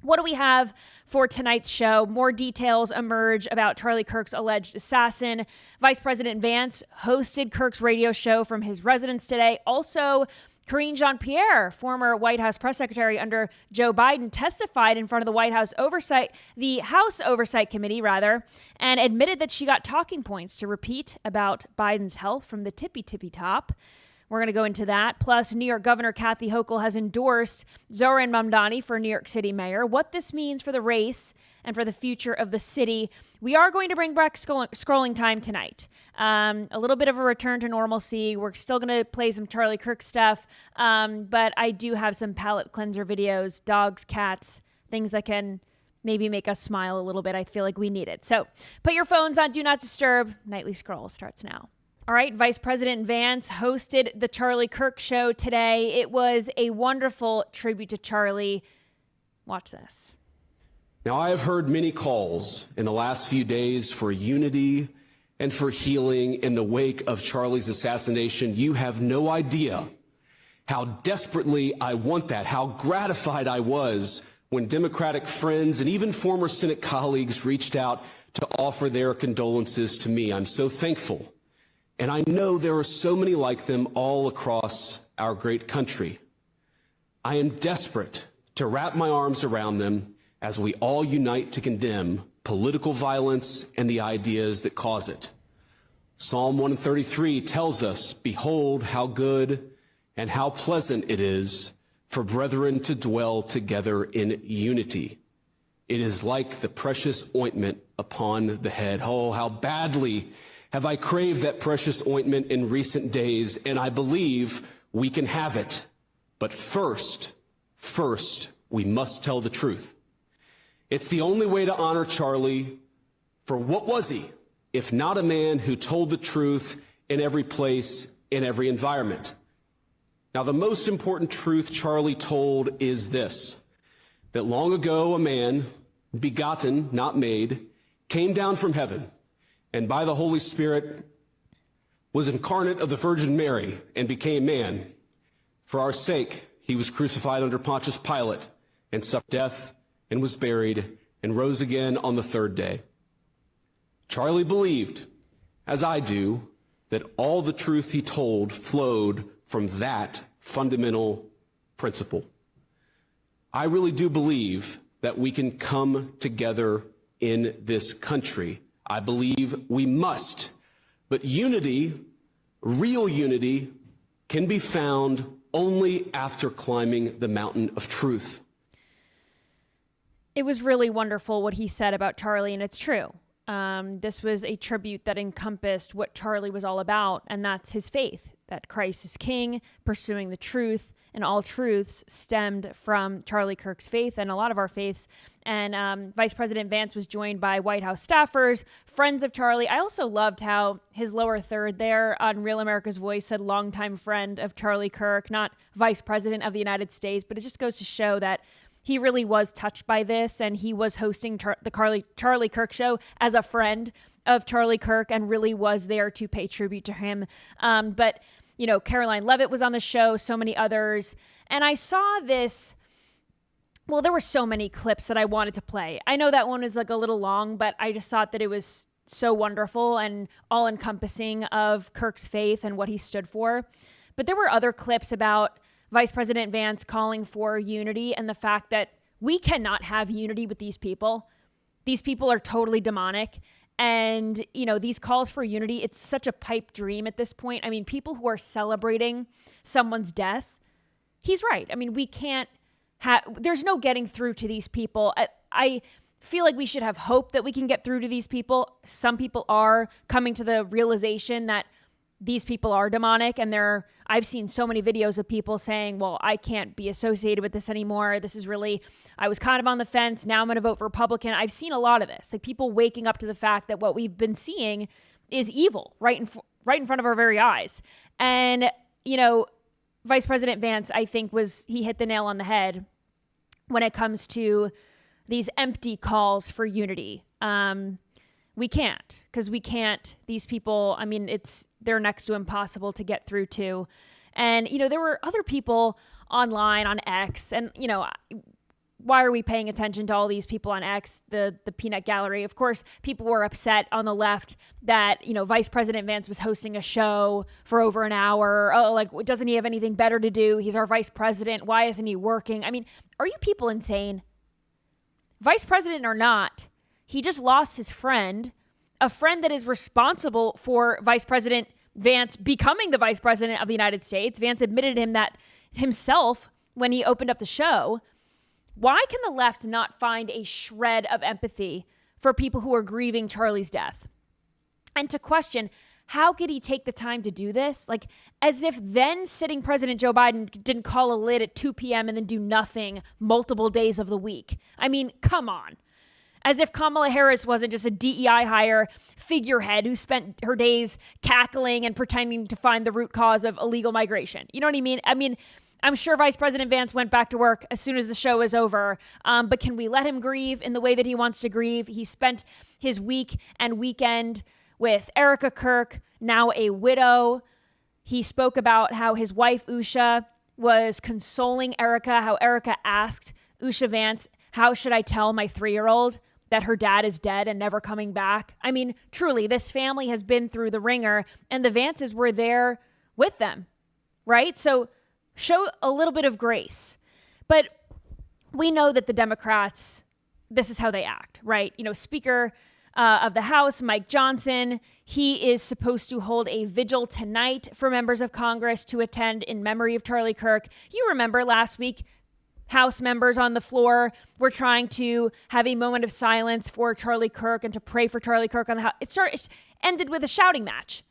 What do we have for tonight's show? More details emerge about Charlie Kirk's alleged assassin. Vice President Vance hosted Kirk's radio show from his residence today. Also, Karine Jean-Pierre, former White House press secretary under Joe Biden, testified in front of the House Oversight Committee, and admitted that she got talking points to repeat about Biden's health from the tippy top. We're going to go into that. Plus, New York Governor Kathy Hochul has endorsed Zohran Mamdani for New York City mayor. What this means for the race and for the future of the city. We are going to bring back scrolling time tonight. A little bit of a return to normalcy. We're still going to play some Charlie Kirk stuff, but I do have some palate cleanser videos, dogs, cats, things that can maybe make us smile a little bit. I feel like we need it. So put your phones on Do Not Disturb. Nightly Scroll starts now. All right, Vice President Vance hosted the Charlie Kirk show today. It was a wonderful tribute to Charlie. Watch this. Now, I have heard many calls in the last few days for unity and for healing in the wake of Charlie's assassination. You have no idea how desperately I want that, how gratified I was when Democratic friends and even former Senate colleagues reached out to offer their condolences to me. I'm so thankful. And I know there are so many like them all across our great country. I am desperate to wrap my arms around them as we all unite to condemn political violence and the ideas that cause it. Psalm 133 tells us, "Behold how good and how pleasant it is for brethren to dwell together in unity. It is like the precious ointment upon the head." Oh, how badly have I craved that precious ointment in recent days, and I believe we can have it. But first, we must tell the truth. It's the only way to honor Charlie, for what was he, if not a man who told the truth in every place, in every environment? Now, the most important truth Charlie told is this, that long ago a man, begotten, not made, came down from heaven, and by the Holy Spirit was incarnate of the Virgin Mary and became man. For our sake, he was crucified under Pontius Pilate and suffered death and was buried and rose again on the third day. Charlie believed, as I do, that all the truth he told flowed from that fundamental principle. I really do believe that we can come together in this country. I believe we must, but unity, real unity, can be found only after climbing the mountain of truth. It was really wonderful what he said about Charlie, and it's true. This was a tribute that encompassed what Charlie was all about, and that's his faith, that Christ is king, pursuing the truth, and all truths stemmed from Charlie Kirk's faith and a lot of our faiths. And Vice President Vance was joined by White House staffers, friends of Charlie. I also loved how his lower third there on Real America's Voice said longtime friend of Charlie Kirk, not Vice President of the United States, but it just goes to show that he really was touched by this, and he was hosting the Charlie Kirk show as a friend of Charlie Kirk and really was there to pay tribute to him. But you know, Caroline Leavitt was on the show, so many others. And I saw this, well, there were so many clips that I wanted to play. I know that one is like a little long, but I just thought that it was so wonderful and all-encompassing of Kirk's faith and what he stood for. But there were other clips about Vice President Vance calling for unity and the fact that we cannot have unity with these people. These people are totally demonic. And, you know, these calls for unity, it's such a pipe dream at this point. I mean, people who are celebrating someone's death, he's right. I mean, we can't there's no getting through to these people. I feel like we should have hope that we can get through to these people. Some people are coming to the realization that these people are demonic, and I've seen so many videos of people saying, well, I can't be associated with this anymore. This is really, I was kind of on the fence. Now I'm going to vote for Republican. I've seen a lot of this, like people waking up to the fact that what we've been seeing is evil right in front of our very eyes. And, you know, Vice President Vance, I think he hit the nail on the head when it comes to these empty calls for unity. We can't, because these people, I mean, they're next to impossible to get through to. And, you know, there were other people online on X, and, you know, why are we paying attention to all these people on X, the peanut gallery? Of course, people were upset on the left that, Vice President Vance was hosting a show for over an hour. Oh, like, doesn't he have anything better to do? He's our vice president. Why isn't he working? I mean, are you people insane? Vice president or not, he just lost his friend, a friend that is responsible for Vice President Vance becoming the vice president of the United States. Vance admitted him that himself when he opened up the show. Why can the left not find a shred of empathy for people who are grieving Charlie's death? And to question, how could he take the time to do this? Like, as if then sitting President Joe Biden didn't call a lid at 2 p.m. and then do nothing multiple days of the week. I mean, come on. As if Kamala Harris wasn't just a DEI hire figurehead who spent her days cackling and pretending to find the root cause of illegal migration. You know what I mean? I mean, I'm sure Vice President Vance went back to work as soon as the show was over. But can we let him grieve in the way that he wants to grieve? He spent his week and weekend with Erica Kirk, now a widow. He spoke about how his wife, Usha, was consoling Erica, how Erica asked Usha Vance, how should I tell my 3-year-old that her dad is dead and never coming back? I mean, truly, this family has been through the ringer, and the Vances were there with them, right? So show a little bit of grace. But we know that the Democrats, this is how they act, right? Speaker of the House, Mike Johnson, he is supposed to hold a vigil tonight for members of Congress to attend in memory of Charlie Kirk. You remember last week, House members on the floor were trying to have a moment of silence for Charlie Kirk and to pray for Charlie Kirk on the House. It ended with a shouting match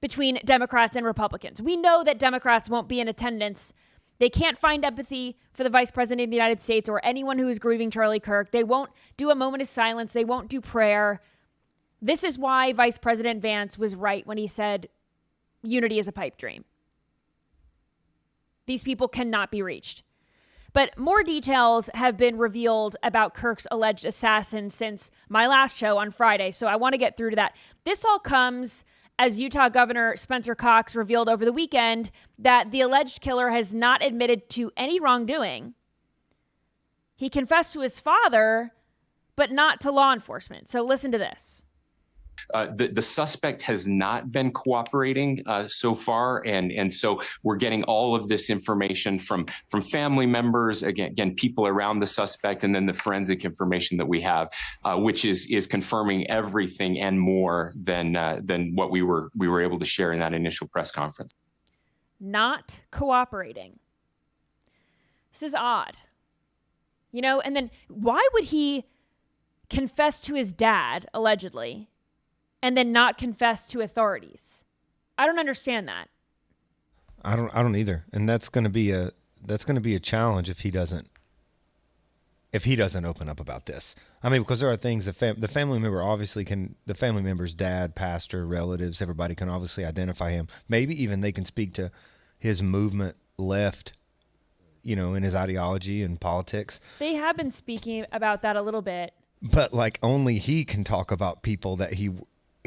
between Democrats and Republicans. We know that Democrats won't be in attendance. They can't find empathy for the Vice President of the United States or anyone who is grieving Charlie Kirk. They won't do a moment of silence. They won't do prayer. This is why Vice President Vance was right when he said unity is a pipe dream. These people cannot be reached. But more details have been revealed about Kirk's alleged assassin since my last show on Friday, so I want to get through to that. This all comes as Utah Governor Spencer Cox revealed over the weekend that the alleged killer has not admitted to any wrongdoing. He confessed to his father, but not to law enforcement. So listen to this. The suspect has not been cooperating so far, and so we're getting all of this information from family members, again people around the suspect, and then the forensic information that we have, which is confirming everything and more than what we were able to share in that initial press conference. Not cooperating. This is odd, And then why would he confess to his dad allegedly, and then not confess to authorities? I don't understand that. I don't either. And that's going to be a challenge if he doesn't open up about this. I mean, because there are things that the family member obviously can, the family member's dad, pastor, relatives, everybody can obviously identify him. Maybe even they can speak to his movement left, in his ideology and politics. They have been speaking about that a little bit. But only he can talk about people that he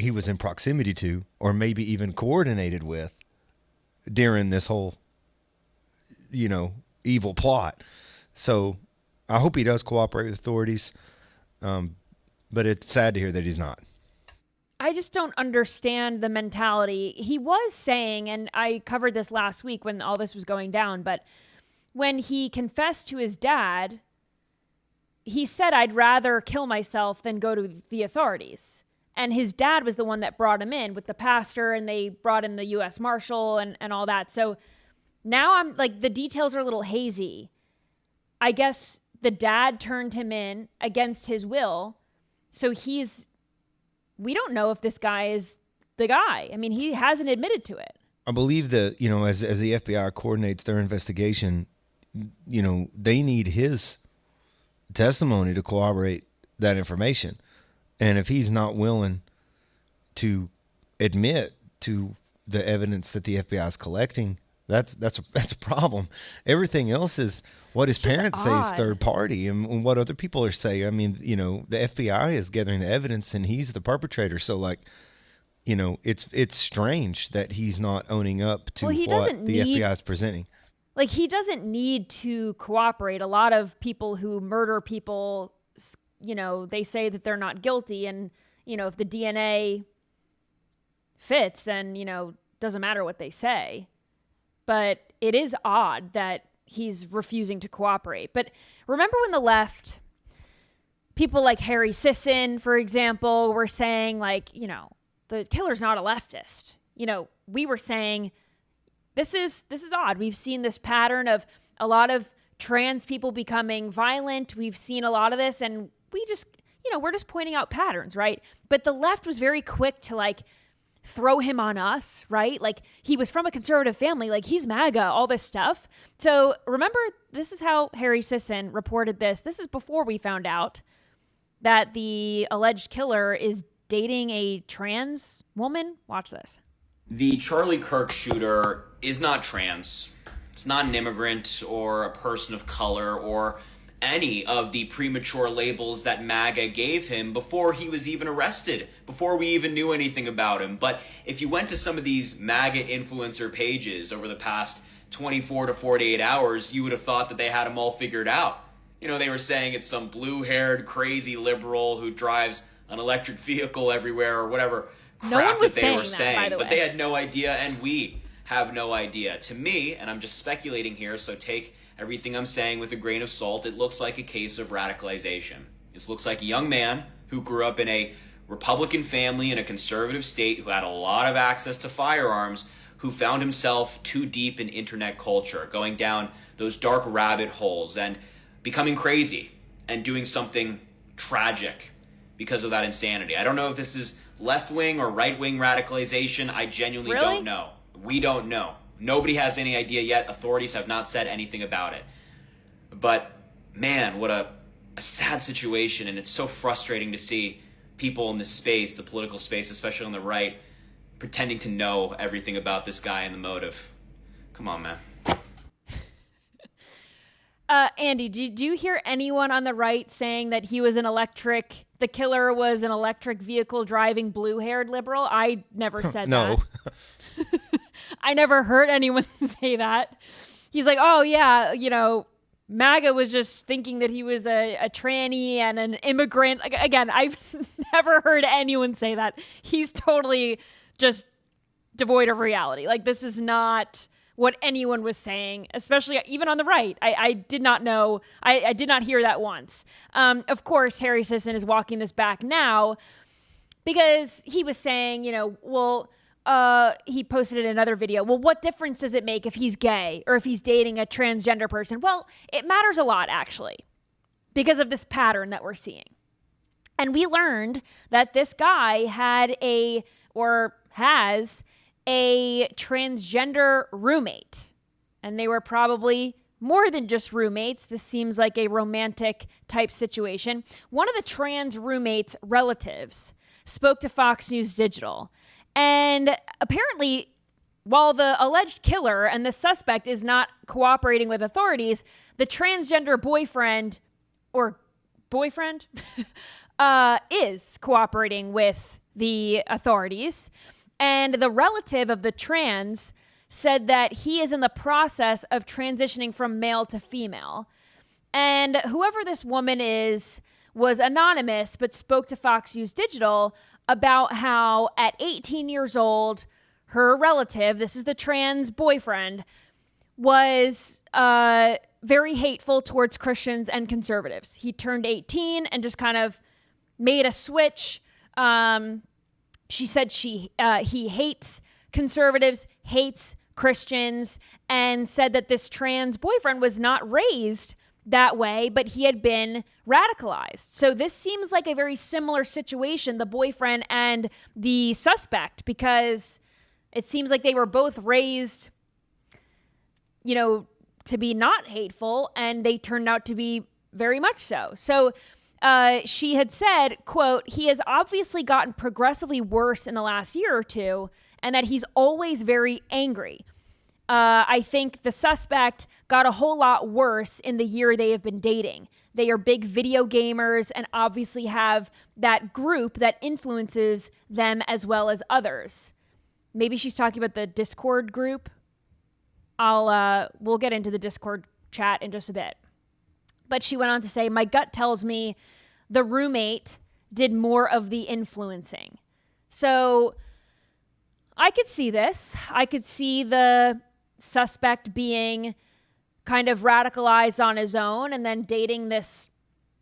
was in proximity to, or maybe even coordinated with during this whole, evil plot. So I hope he does cooperate with authorities. But it's sad to hear that he's not. I just don't understand the mentality. He was saying, and I covered this last week when all this was going down, but when he confessed to his dad, he said, I'd rather kill myself than go to the authorities. And his dad was the one that brought him in with the pastor, and they brought in the U.S. Marshal and all that. So now I'm the details are a little hazy. I guess the dad turned him in against his will. So we don't know if this guy is the guy. I mean, he hasn't admitted to it. I believe that, as the FBI coordinates their investigation, they need his testimony to corroborate that information. And if he's not willing to admit to the evidence that the FBI is collecting, that's a problem. Everything else is what his parents say is third party and what other people are saying. I mean, the FBI is gathering the evidence and he's the perpetrator. So it's strange that he's not owning up to what the FBI is presenting. Like, he doesn't need to cooperate. A lot of people who murder people, they say that they're not guilty. And, if the DNA fits, then, doesn't matter what they say. But it is odd that he's refusing to cooperate. But remember when the left, people like Harry Sisson, for example, were saying, like, the killer's not a leftist. We were saying, this is odd. We've seen this pattern of a lot of trans people becoming violent. We've seen a lot of this, and we just, we're just pointing out patterns, right? But the left was very quick to, like, throw him on us, right? Like, he was from a conservative family, like, he's MAGA, all this stuff. So remember, this is how Harry Sisson reported this. This is before we found out that the alleged killer is dating a trans woman. Watch this. The Charlie Kirk shooter is not trans. It's not an immigrant or a person of color or any of the premature labels that MAGA gave him before he was even arrested, before we even knew anything about him. But if you went to some of these MAGA influencer pages over the past 24 to 48 hours, you would have thought that they had him all figured out. They were saying it's some blue-haired, crazy liberal who drives an electric vehicle everywhere or whatever crap that they were saying. But they had no idea, and we have no idea. To me, and I'm just speculating here, so take everything I'm saying with a grain of salt, it looks like a case of radicalization. This looks like a young man who grew up in a Republican family in a conservative state who had a lot of access to firearms, who found himself too deep in internet culture, going down those dark rabbit holes and becoming crazy and doing something tragic because of that insanity. I don't know if this is left-wing or right-wing radicalization. I genuinely don't know. We don't know. Nobody has any idea yet. Authorities have not said anything about it. But man, what a sad situation, and it's so frustrating to see people in this space, the political space, especially on the right, pretending to know everything about this guy and the motive. Come on, man. Andy, did you hear anyone on the right saying that the killer was an electric vehicle driving blue-haired liberal? I never said no. that. I never heard anyone say that. He's like, oh yeah, MAGA was just thinking that he was a tranny and an immigrant. Again, I've never heard anyone say that. He's totally just devoid of reality. Like, this is not what anyone was saying, especially even on the right. I did not know. I did not hear that once. Of course, Harry Sisson is walking this back now because he was saying, he posted in another video, well, what difference does it make if he's gay or if he's dating a transgender person? Well, it matters a lot, actually, because of this pattern that we're seeing. And we learned that this guy has a transgender roommate. And they were probably more than just roommates. This seems like a romantic type situation. One of the trans roommate's relatives spoke to Fox News Digital. And apparently, while the alleged killer and the suspect is not cooperating with authorities, the transgender boyfriend is cooperating with the authorities. And the relative of the trans said that he is in the process of transitioning from male to female. And whoever this woman is was anonymous, but spoke to Fox News Digital about how at 18 years old, her relative, this is the trans boyfriend, was very hateful towards Christians and conservatives. He turned 18 and just kind of made a switch. She said he hates conservatives, hates Christians, and said that this trans boyfriend was not raised that way, but he had been radicalized. So this seems like a very similar situation, the boyfriend and the suspect, because it seems like they were both raised, to be not hateful, and they turned out to be very much so. So she had said, quote, he has obviously gotten progressively worse in the last year or two, and that he's always very angry. I think the suspect got a whole lot worse in the year they have been dating. They are big video gamers and obviously have that group that influences them as well as others. Maybe she's talking about the Discord group. We'll get into the Discord chat in just a bit. But she went on to say, my gut tells me the roommate did more of the influencing. So I could see this. I could see the suspect being kind of radicalized on his own and then dating this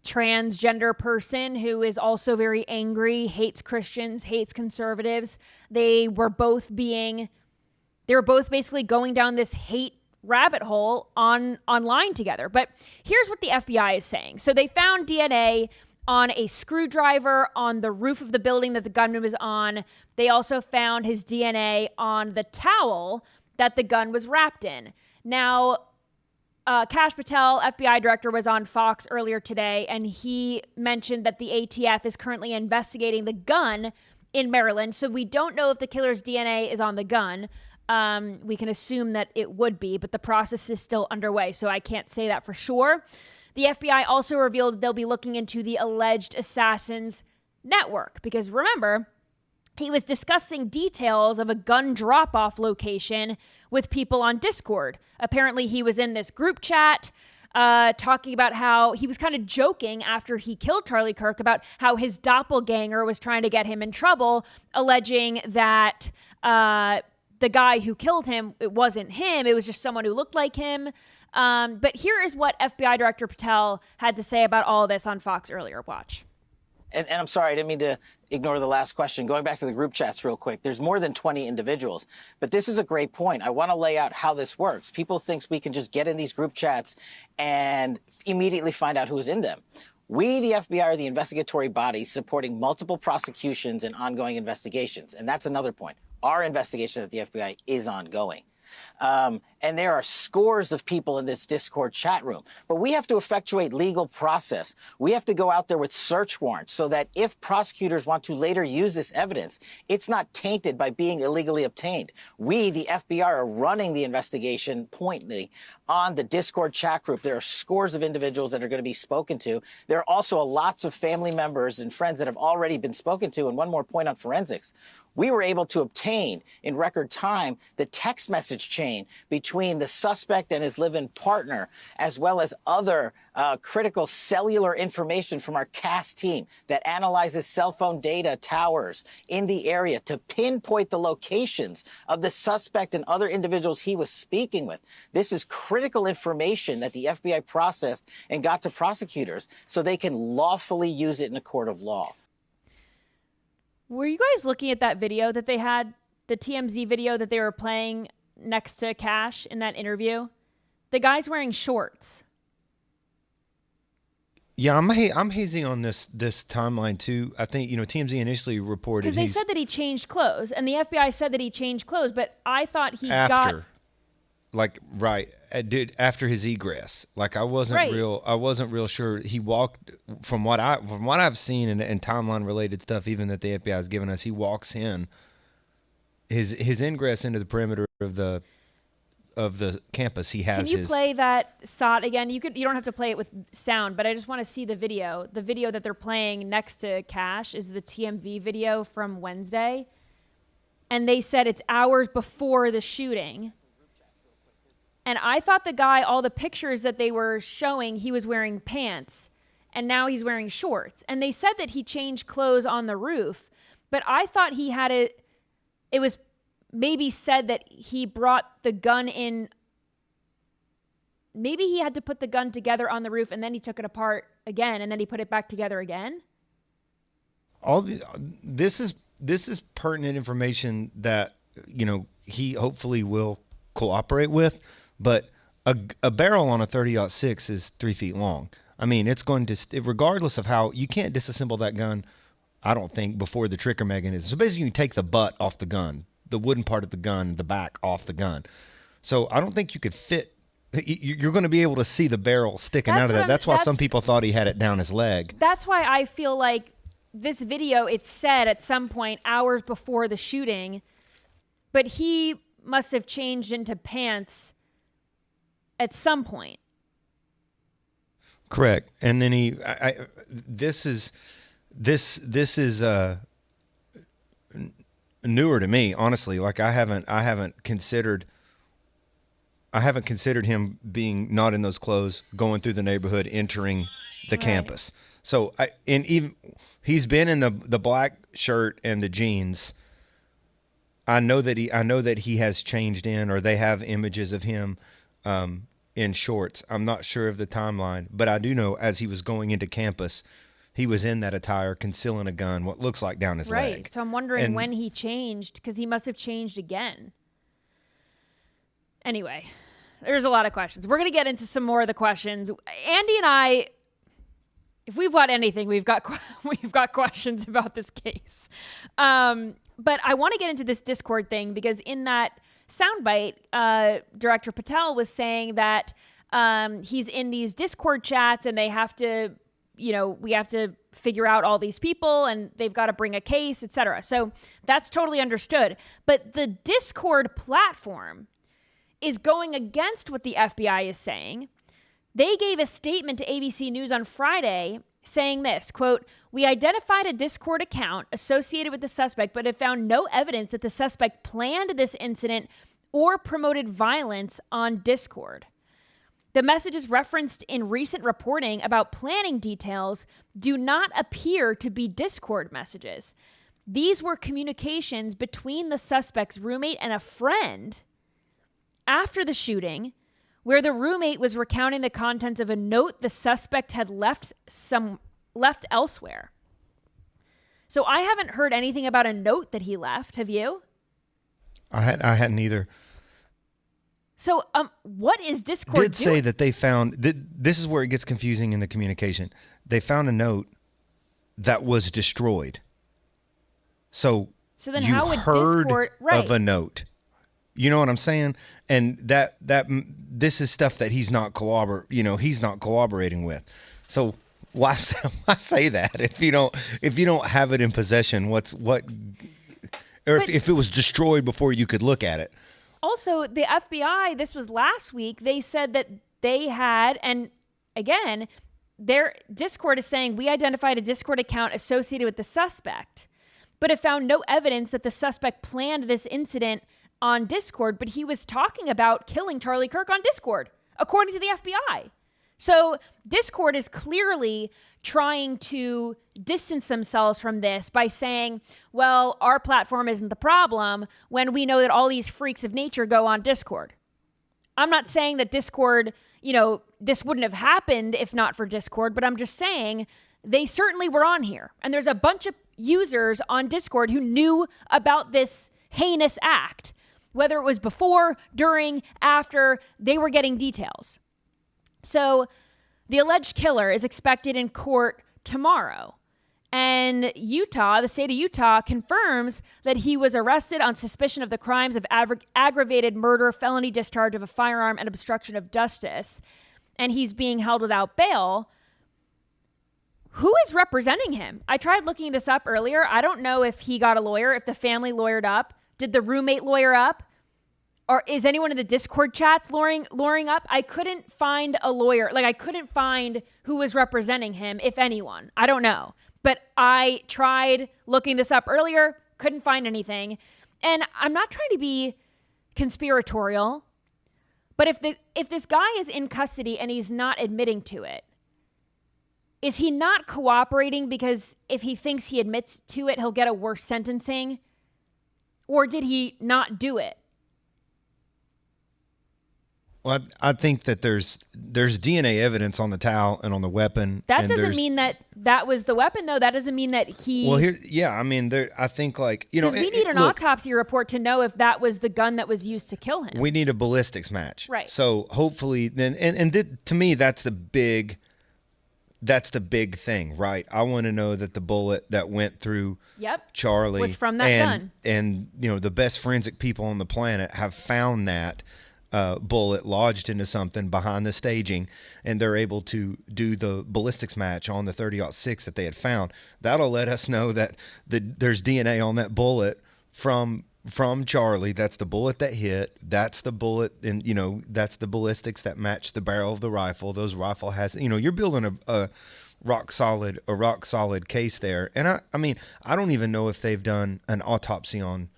transgender person who is also very angry, hates Christians, hates conservatives. They were both basically going down this hate rabbit hole online together. But here's what the FBI is saying. So they found DNA on a screwdriver on the roof of the building that the gunman was on. They also found his DNA on the towel that the gun was wrapped in. Now, Kash Patel, FBI director, was on Fox earlier today, and he mentioned that the ATF is currently investigating the gun in Maryland. So we don't know if the killer's DNA is on the gun. We can assume that it would be, but the process is still underway, so I can't say that for sure. The FBI also revealed that they'll be looking into the alleged assassin's network, because remember, he was discussing details of a gun drop-off location with people on Discord. Apparently, he was in this group chat talking about how he was kind of joking after he killed Charlie Kirk about how his doppelganger was trying to get him in trouble, alleging that the guy who killed him, it wasn't him. It was just someone who looked like him. But here is what FBI Director Patel had to say about all of this on Fox earlier. Watch. And I'm sorry, I didn't mean to ignore the last question. Going back to the group chats real quick, there's more than 20 individuals. But this is a great point. I want to lay out how this works. People think we can just get in these group chats and immediately find out who's in them. We, the FBI, are the investigatory body supporting multiple prosecutions and ongoing investigations. And that's another point. Our investigation at the FBI is ongoing. And there are scores of people in this Discord chat room. But we have to effectuate legal process. We have to go out there with search warrants so that if prosecutors want to later use this evidence, it's not tainted by being illegally obtained. We, the FBI, are running the investigation pointedly on the Discord chat group. There are scores of individuals that are going to be spoken to. There are also lots of family members and friends that have already been spoken to. And one more point on forensics. We were able to obtain in record time the text message chain between the suspect and his live-in partner, as well as other critical cellular information from our CAS team that analyzes cell phone data towers in the area to pinpoint the locations of the suspect and other individuals he was speaking with. This is critical information that the FBI processed and got to prosecutors so they can lawfully use it in a court of law. Were you guys looking at that video that they had, the TMZ video that they were playing next to Kash in that interview? The guy's wearing shorts. Yeah, I'm hazy on this timeline too. I think, TMZ initially reported because they said that he changed clothes, and the FBI said that he changed clothes, but I thought he got after his egress. Like I wasn't real sure. He walked from what I've seen and timeline related stuff, even that the FBI has given us. He walks in his ingress into the perimeter of the campus. He has. Can you play that shot again? You don't have to play it with sound, but I just want to see the video. The video that they're playing next to Kash is the TMZ video from Wednesday, and they said it's hours before the shooting. And I thought the guy, all the pictures that they were showing, he was wearing pants, and now he's wearing shorts. And they said that he changed clothes on the roof, but I thought he had it was maybe said that he brought the gun in. Maybe he had to put the gun together on the roof, and then he took it apart again, and then he put it back together again. This is pertinent information that, he hopefully will cooperate with. But a barrel on a 30-06 is 3 feet long. I mean, it's going to, regardless of how, you can't disassemble that gun, I don't think, before the trigger mechanism. So basically, you take the butt off the gun, the wooden part of the gun, the back off the gun. So I don't think you could fit. You're going to be able to see the barrel sticking out of that. That's why some people thought he had it down his leg. That's why I feel like this video, it said at some point, hours before the shooting, but he must have changed into pants at some point. Correct. And then this is newer to me, honestly. Like I haven't considered I haven't considered him being not in those clothes, going through the neighborhood, entering the campus. So he's been in the black shirt and the jeans. I know that he has changed in, or they have images of him in shorts. I'm not sure of the timeline, but I do know as he was going into campus, he was in that attire, concealing a gun, what looks like down his leg. Right. So I'm wondering when he changed, because he must have changed again. Anyway, there's a lot of questions. We're going to get into some more of the questions. Andy and I, if we've got anything, we've got questions about this case. But I want to get into this Discord thing, because in that soundbite, Director Patel was saying that he's in these Discord chats and they have to, we have to figure out all these people and they've got to bring a case, etc. So that's totally understood. But the Discord platform is going against what the FBI is saying. They gave a statement to ABC News on Friday saying this, quote, "We identified a Discord account associated with the suspect, but have found no evidence that the suspect planned this incident or promoted violence on Discord. The messages referenced in recent reporting about planning details do not appear to be Discord messages. These were communications between the suspect's roommate and a friend after the shooting, where the roommate was recounting the contents of a note the suspect had left elsewhere." So I haven't heard anything about a note that he left. Have you? I hadn't either. So what is Discord doing? Did say that they found this is where it gets confusing in the communication. They found a note that was destroyed. So then you how would heard Discord, right, of a note? You know what I'm saying? And that this is stuff that he's not collaborating with. So why say that if you don't have it in possession? If it was destroyed before you could look at it? Also, the FBI, this was last week, they said that they had, and again, their Discord is saying, "We identified a Discord account associated with the suspect, but have found no evidence that the suspect planned this incident on Discord," but he was talking about killing Charlie Kirk on Discord, according to the FBI. So Discord is clearly trying to distance themselves from this by saying, well, our platform isn't the problem when we know that all these freaks of nature go on Discord. I'm not saying that Discord, this wouldn't have happened if not for Discord, but I'm just saying they certainly were on here. And there's a bunch of users on Discord who knew about this heinous act, whether it was before, during, after, they were getting details. So the alleged killer is expected in court tomorrow. And the state of Utah, confirms that he was arrested on suspicion of the crimes of aggravated murder, felony discharge of a firearm, and obstruction of justice. And he's being held without bail. Who is representing him? I tried looking this up earlier. I don't know if he got a lawyer, if the family lawyered up. Did the roommate lawyer up? Or is anyone in the Discord chats lawyering up? I couldn't find a lawyer. I couldn't find who was representing him, if anyone. I don't know. But I tried looking this up earlier, couldn't find anything. And I'm not trying to be conspiratorial, but if this guy is in custody and he's not admitting to it, is he not cooperating because if he thinks he admits to it, he'll get a worse sentencing? Or did he not do it? Well, I think that there's DNA evidence on the towel and on the weapon. That doesn't mean that was the weapon, though. That doesn't mean that he. Well, I think we need an autopsy report to know if that was the gun that was used to kill him. We need a ballistics match, right? So hopefully, then, to me, that's the big thing, right? I want to know that the bullet that went through Charlie was from that gun, and the best forensic people on the planet have found that bullet lodged into something behind the staging, and they're able to do the ballistics match on the 30-06 that they had found. That'll let us know that there's DNA on that bullet from Charlie. That's the bullet that hit. That's the bullet, and that's the ballistics that match the barrel of the rifle. Those rifle has, you're building a rock solid case there. And I mean, I don't even know if they've done an autopsy on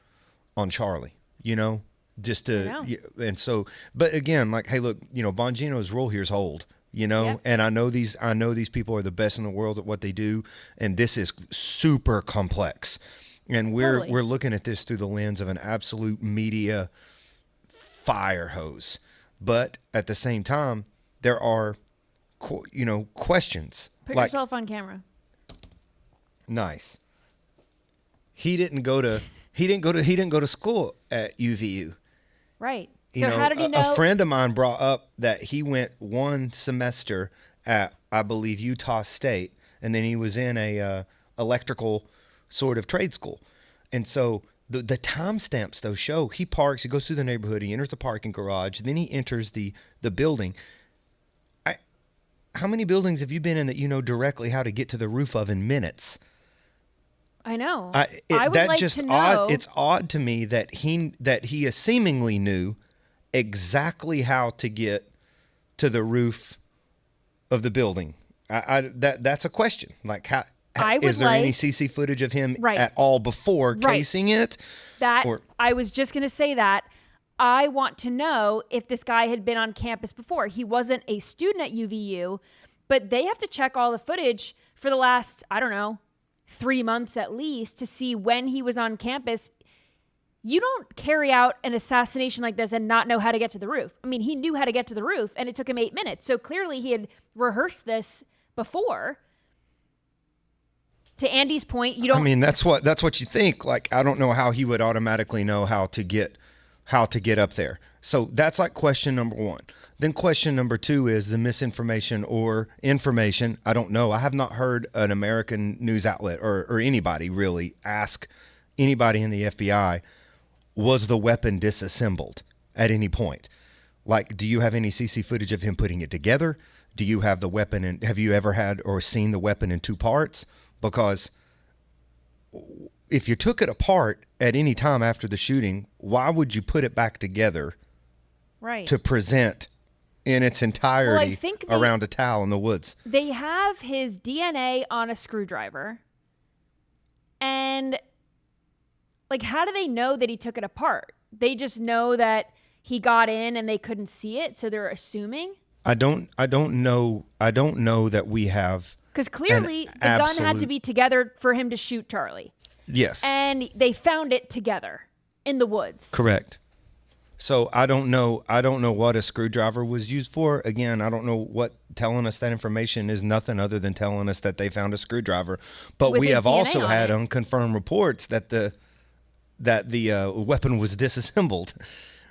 Charlie. just to, and so, but again, like, hey, look, Bongino's rule here is hold, and I know these people are the best in the world at what they do. And this is super complex. And we're looking at this through the lens of an absolute media fire hose. But at the same time, there are, questions. Put yourself on camera. Nice. He didn't go to school at UVU. Right. So how did he know? A friend of mine brought up that he went one semester at, I believe, Utah State, and then he was in a electrical sort of trade school. And so the timestamps, though, show he parks, he goes through the neighborhood, he enters the parking garage, then he enters the building. How many buildings have you been in that you know directly how to get to the roof of in minutes? I know. I would like to know. Odd. It's odd to me that he seemingly knew exactly how to get to the roof of the building. That's a question. Like, how is there any CC footage of him at all before casing it? I was just going to say that. I want to know if this guy had been on campus before. He wasn't a student at UVU, but they have to check all the footage for the last, 3 months at least to see when he was on campus. You don't carry out an assassination like this and not know how to get to the roof. I mean, he knew how to get to the roof, and it took him 8 minutes. So clearly he had rehearsed this before. To Andy's point, you don't... I mean, that's what you think. Like, I don't know how he would automatically know how to get up there. So that's like question number one. Then question number two is the misinformation or information. I don't know. I have not heard an American news outlet or anybody really ask anybody in the FBI, was the weapon disassembled at any point? Like, do you have any CC footage of him putting it together? Do you have the weapon, and have you ever had or seen the weapon in two parts? Because if you took it apart at any time after the shooting, why would you put it back together to present in its entirety around a towel in the woods? They have his DNA on a screwdriver. And, like, how do they know that he took it apart? They just know that he got in and they couldn't see it, so they're assuming? I don't know that we have... Because clearly the gun had to be together for him to shoot Charlie. Yes. And they found it together in the woods. Correct. So I don't know what a screwdriver was used for. Again, I don't know what telling us that information is nothing other than telling us that they found a screwdriver. But we have also had unconfirmed reports that the weapon was disassembled.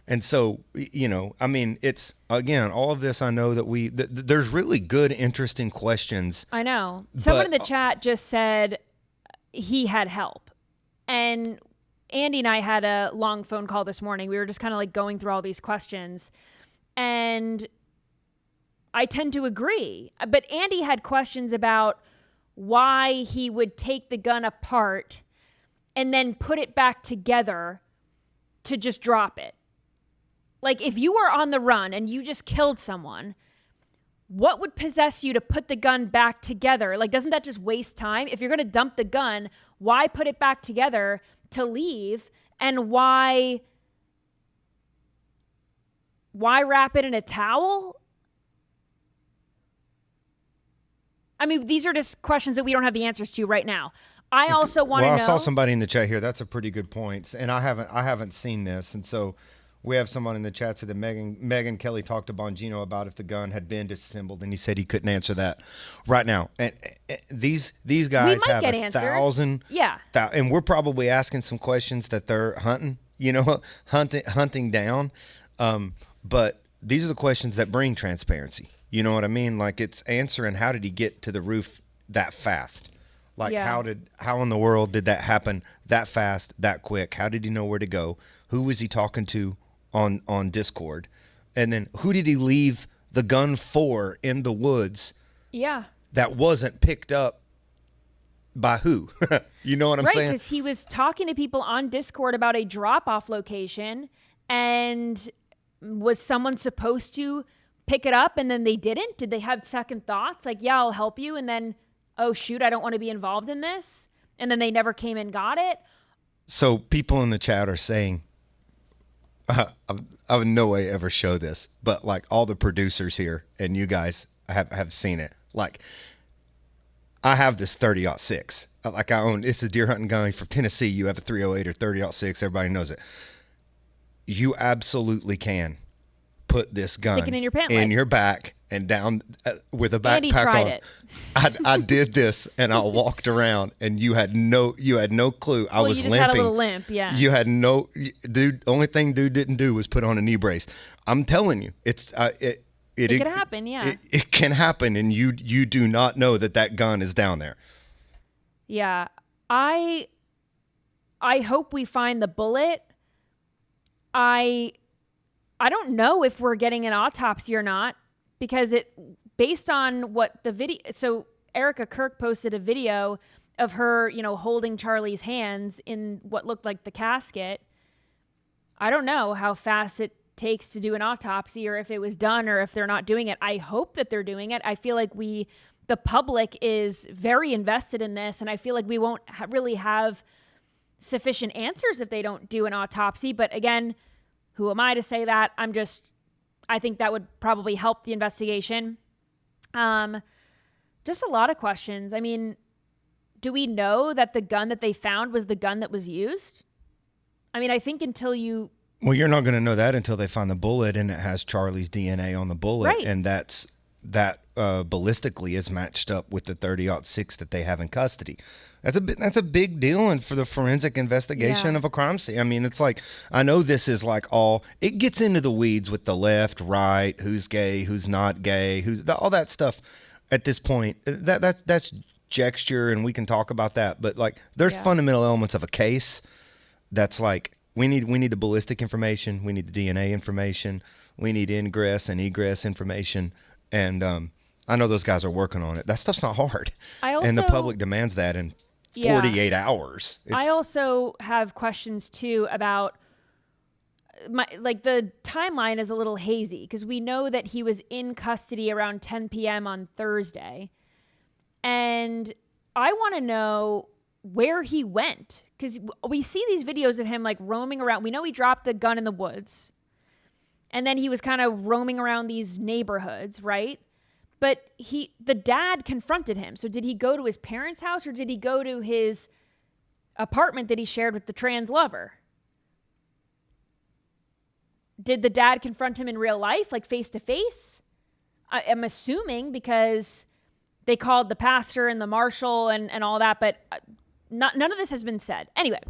And so, I mean, it's, again, all of this, I know that there's really good, interesting questions. I know. Someone in the chat just said he had help. And Andy and I had a long phone call this morning. We were just kind of like going through all these questions. And I tend to agree. But Andy had questions about why he would take the gun apart and then put it back together to just drop it. Like, if you were on the run and you just killed someone, what would possess you to put the gun back together? Like, doesn't that just waste time? If you're going to dump the gun, why put it back together to leave? And why wrap it in a towel? I mean, these are just questions that we don't have the answers to right now. I also want to know... Well, I saw somebody in the chat here. That's a pretty good point. And I haven't seen this. And so... we have someone in the chat said that Megan Kelly talked to Bongino about if the gun had been disassembled, and he said he couldn't answer that right now. And these guys have 1,000, and we're probably asking some questions that they're hunting down. But these are the questions that bring transparency. You know what I mean? Like, it's answering how did he get to the roof that fast? Like, how in the world did that happen that fast, that quick? How did he know where to go? Who was he talking to on Discord? And then who did he leave the gun for in the woods? Yeah. That wasn't picked up by who? You know what I'm saying? Right, because he was talking to people on Discord about a drop-off location, and was someone supposed to pick it up and then they didn't? Did they have second thoughts? Like, yeah, I'll help you. And then, oh, shoot, I don't want to be involved in this. And then they never came and got it. So people in the chat are saying, I would no way ever show this, but like all the producers here and you guys have seen it. Like I have this 30-06. Like I own, it's a deer hunting gun from Tennessee. You have a 308 or 30-06. Everybody knows it. You absolutely can put this gun Stick it in your pant in leg. your back and down with a backpack Andy tried on. it. I did this and I walked around and you had no clue. I was you just limping. had a little limp, yeah. You had no, dude. Only thing dude didn't do was put on a knee brace. I'm telling you, it's it could happen, yeah. It can happen, and you do not know that gun is down there. Yeah. I hope we find the bullet. I don't know if we're getting an autopsy or not, because based on what the video, so Erica Kirk posted a video of her, holding Charlie's hands in what looked like the casket. I don't know how fast it takes to do an autopsy, or if it was done, or if they're not doing it. I hope that they're doing it. I feel like the public is very invested in this, and I feel like we won't really have sufficient answers if they don't do an autopsy. But again, who am I to say that? I think that would probably help the investigation. Just a lot of questions. I mean, do we know that the gun that they found was the gun that was used? I mean, I think until you... Well, you're not going to know that until they find the bullet and it has Charlie's DNA on the bullet. Right. And that ballistically is matched up with the 30-06 that they have in custody. That's a big deal for the forensic investigation of a crime scene. I mean, it's like, I know this is like it gets into the weeds with the left, right, who's gay, who's not gay, all that stuff at this point. That's gesture, and we can talk about that. But like, there's fundamental elements of a case that's like, we need the ballistic information, we need the DNA information, we need ingress and egress information, and I know those guys are working on it. That stuff's not hard, and the public demands that in 48 hours. I also have questions too about the timeline is a little hazy, because we know that he was in custody around 10 p.m. on Thursday, and I want to know where he went, because we see these videos of him like roaming around. We know he dropped the gun in the woods, and then he was kind of roaming around these neighborhoods, right? But the dad confronted him. So did he go to his parents' house, or did he go to his apartment that he shared with the trans lover? Did the dad confront him in real life, like face to face? I am assuming, because they called the pastor and the marshal and all that, but none of this has been said. Anyway,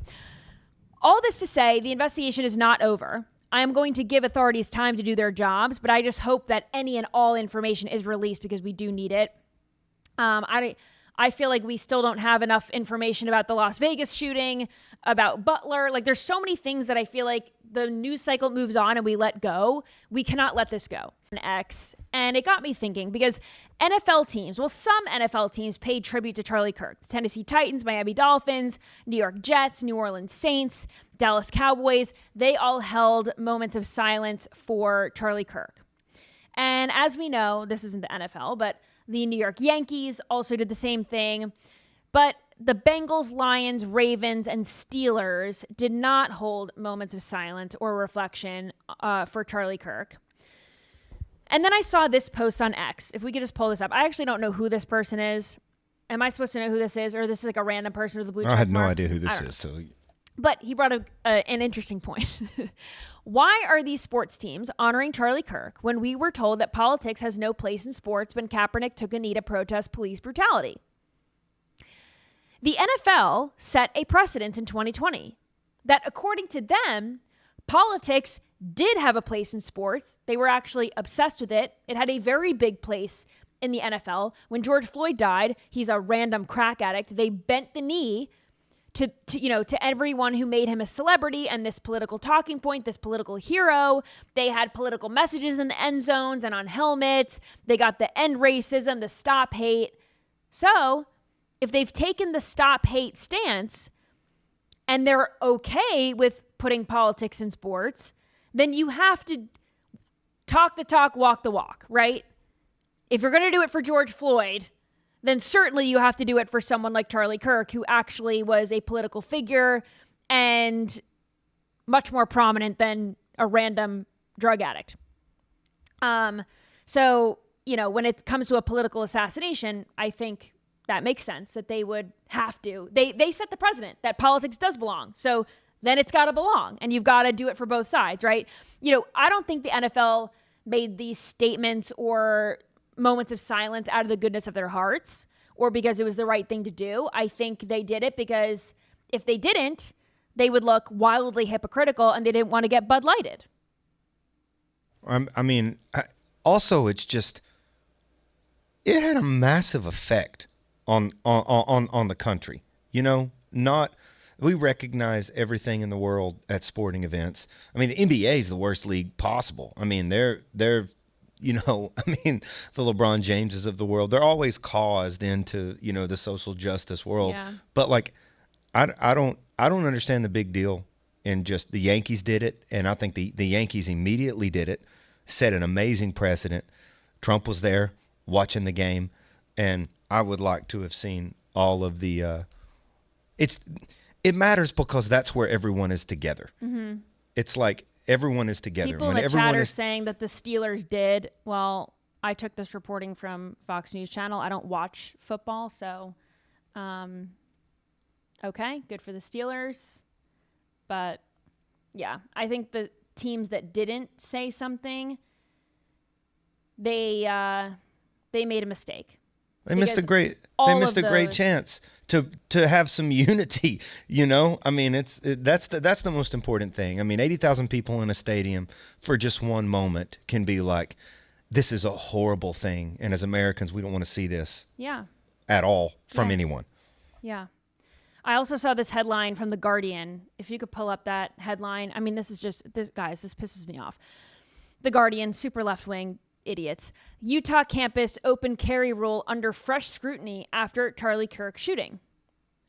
all this to say, the investigation is not over. I am going to give authorities time to do their jobs, but I just hope that any and all information is released, because we do need it. I feel like we still don't have enough information about the Las Vegas shooting, about Butler. Like, there's so many things that I feel like the news cycle moves on and we let go. We cannot let this go. And it got me thinking, because NFL teams, some NFL teams paid tribute to Charlie Kirk. The Tennessee Titans, Miami Dolphins, New York Jets, New Orleans Saints, Dallas Cowboys, they all held moments of silence for Charlie Kirk. And as we know, this isn't the NFL, but the New York Yankees also did the same thing. But the Bengals, Lions, Ravens, and Steelers did not hold moments of silence or reflection for Charlie Kirk. And then I saw this post on X. If we could just pull this up. I actually don't know who this person is. Am I supposed to know who this is? Or this is like a random person with a blue check mark? I had no idea who this is. So, but he brought an interesting point. Why are these sports teams honoring Charlie Kirk when we were told that politics has no place in sports when Kaepernick took a knee to protest police brutality? The NFL set a precedent in 2020 that, according to them, politics did have a place in sports. They were actually obsessed with it. It had a very big place in the NFL. When George Floyd died, he's a random crack addict. They bent the knee to everyone who made him a celebrity and this political talking point, this political hero. They had political messages in the end zones and on helmets. They got the end racism, the stop hate. So if they've taken the stop hate stance and they're okay with putting politics in sports, then you have to talk the talk, walk the walk, right? If you're going to do it for George Floyd, then certainly you have to do it for someone like Charlie Kirk, who actually was a political figure and much more prominent than a random drug addict. So, when it comes to a political assassination, I think that makes sense that they would have to. They set the precedent that politics does belong. So then it's got to belong, and you've got to do it for both sides, right? I don't think the NFL made these statements or moments of silence out of the goodness of their hearts or because it was the right thing to do. I think they did it because if they didn't, they would look wildly hypocritical and they didn't want to get Bud Lighted. Also, it's just, it had a massive effect on the country. We recognize everything in the world at sporting events. The NBA is the worst league possible. They're the LeBron Jameses of the world. They're always caused into, the social justice world. Yeah. But I don't understand the big deal in just the Yankees did it. And I think the Yankees immediately did it, set an amazing precedent. Trump was there watching the game. And I would like to have seen all of the, it matters because that's where everyone is together. Mm-hmm. It's like everyone is together. People in the chat are saying that the Steelers did. Well, I took this reporting from Fox News Channel. I don't watch football, so okay, good for the Steelers. But yeah, I think the teams that didn't say something, they made a mistake. They missed a great chance to have some unity, that's the most important thing. 80,000 people in a stadium for just one moment can be like, this is a horrible thing. And as Americans, we don't want to see this at all from anyone. Yeah. I also saw this headline from The Guardian. If you could pull up that headline. This pisses me off. The Guardian, super left-wing idiots. Utah campus open carry rule under fresh scrutiny after Charlie Kirk shooting.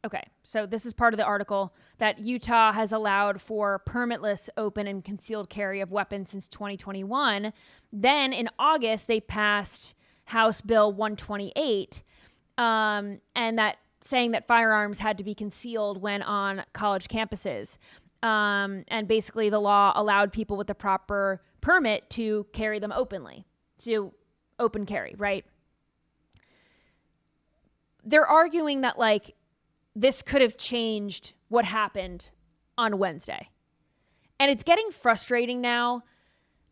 Okay, so this is part of the article that Utah has allowed for permitless open and concealed carry of weapons since 2021. Then in August, they passed House Bill 128, and that saying that firearms had to be concealed when on college campuses. And basically the law allowed people with the proper permit to carry them openly. To open carry, right? They're arguing that this could have changed what happened on Wednesday. And it's getting frustrating now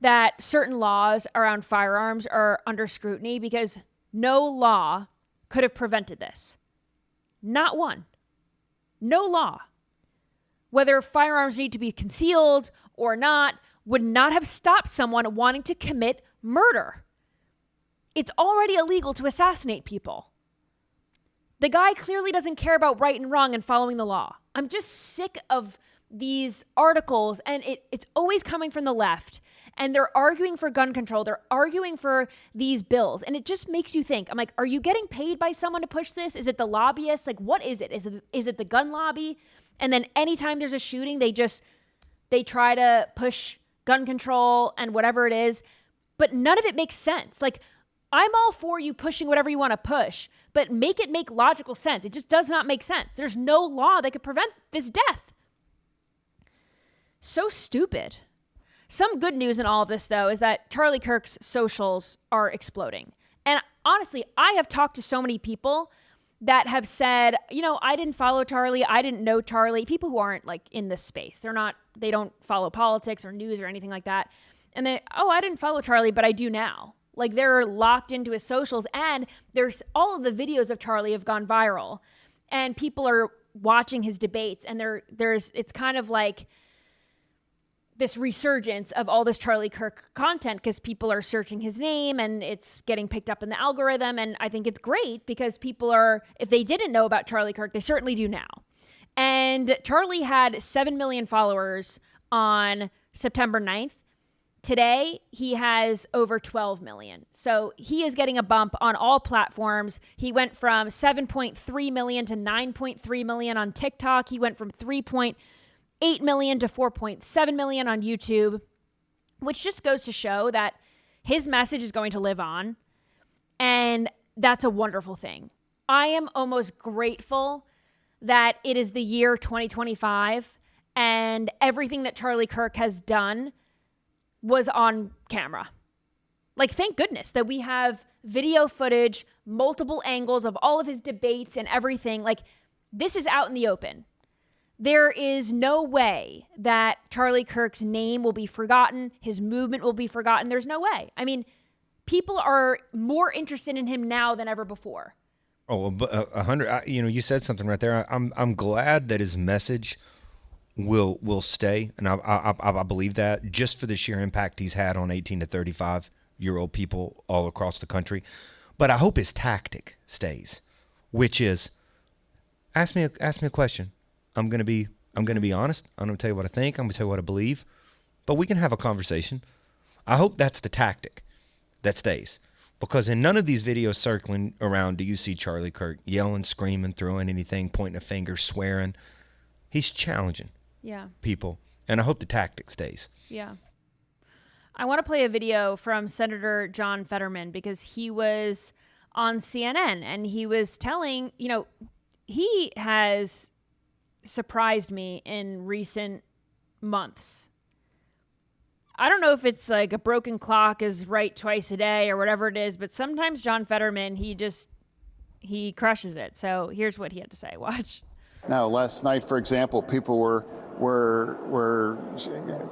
that certain laws around firearms are under scrutiny because no law could have prevented this. Not one. No law. Whether firearms need to be concealed or not would not have stopped someone wanting to commit murder. It's already illegal to assassinate people. The guy clearly doesn't care about right and wrong and following the law. I'm just sick of these articles, and it's always coming from the left, and they're arguing for gun control. They're arguing for these bills, and it just makes you think. I'm like, are you getting paid by someone to push this? Is it the lobbyists? What is it? Is it the gun lobby? And then anytime there's a shooting, they try to push gun control and whatever it is. But none of it makes sense. I'm all for you pushing whatever you want to push, but make it make logical sense. It just does not make sense. There's no law that could prevent this death. So stupid. Some good news in all of this, though, is that Charlie Kirk's socials are exploding. And honestly, I have talked to so many people that have said, I didn't follow Charlie. I didn't know Charlie. People who aren't in this space. They don't follow politics or news or anything like that. And then, I didn't follow Charlie, but I do now. They're locked into his socials, and there's all of the videos of Charlie have gone viral, and people are watching his debates, and it's kind of like this resurgence of all this Charlie Kirk content because people are searching his name and it's getting picked up in the algorithm. And I think it's great because people if they didn't know about Charlie Kirk, they certainly do now. And Charlie had 7 million followers on September 9th. Today, he has over 12 million. So he is getting a bump on all platforms. He went from 7.3 million to 9.3 million on TikTok. He went from 3.8 million to 4.7 million on YouTube, which just goes to show that his message is going to live on. And that's a wonderful thing. I am almost grateful that it is the year 2025 and everything that Charlie Kirk has done was on camera. Like, thank goodness that we have video footage, multiple angles of all of his debates and everything. Like, this is out in the open. There is no way that Charlie Kirk's name will be forgotten. His movement will be forgotten. There's no way. I mean, people are more interested in him now than ever before. Oh, well, 100. You said something right there. I'm glad that his message will stay, and I believe that just for the sheer impact he's had on 18 to 35-year-old people all across the country. But I hope his tactic stays, which is ask me a question. I'm gonna be honest. I'm gonna tell you what I think. I'm gonna tell you what I believe, but we can have a conversation. I hope that's the tactic that stays, because in none of these videos circling around do you see Charlie Kirk yelling, screaming, throwing anything, pointing a finger, swearing. He's challenging people, and I hope the tactic stays. Yeah. I want to play a video from Senator John Fetterman, because he was on CNN and he was telling, he has surprised me in recent months. I don't know if it's like a broken clock is right twice a day or whatever it is, but sometimes John Fetterman, he crushes it. So here's what he had to say. Watch. Now, last night, for example, people were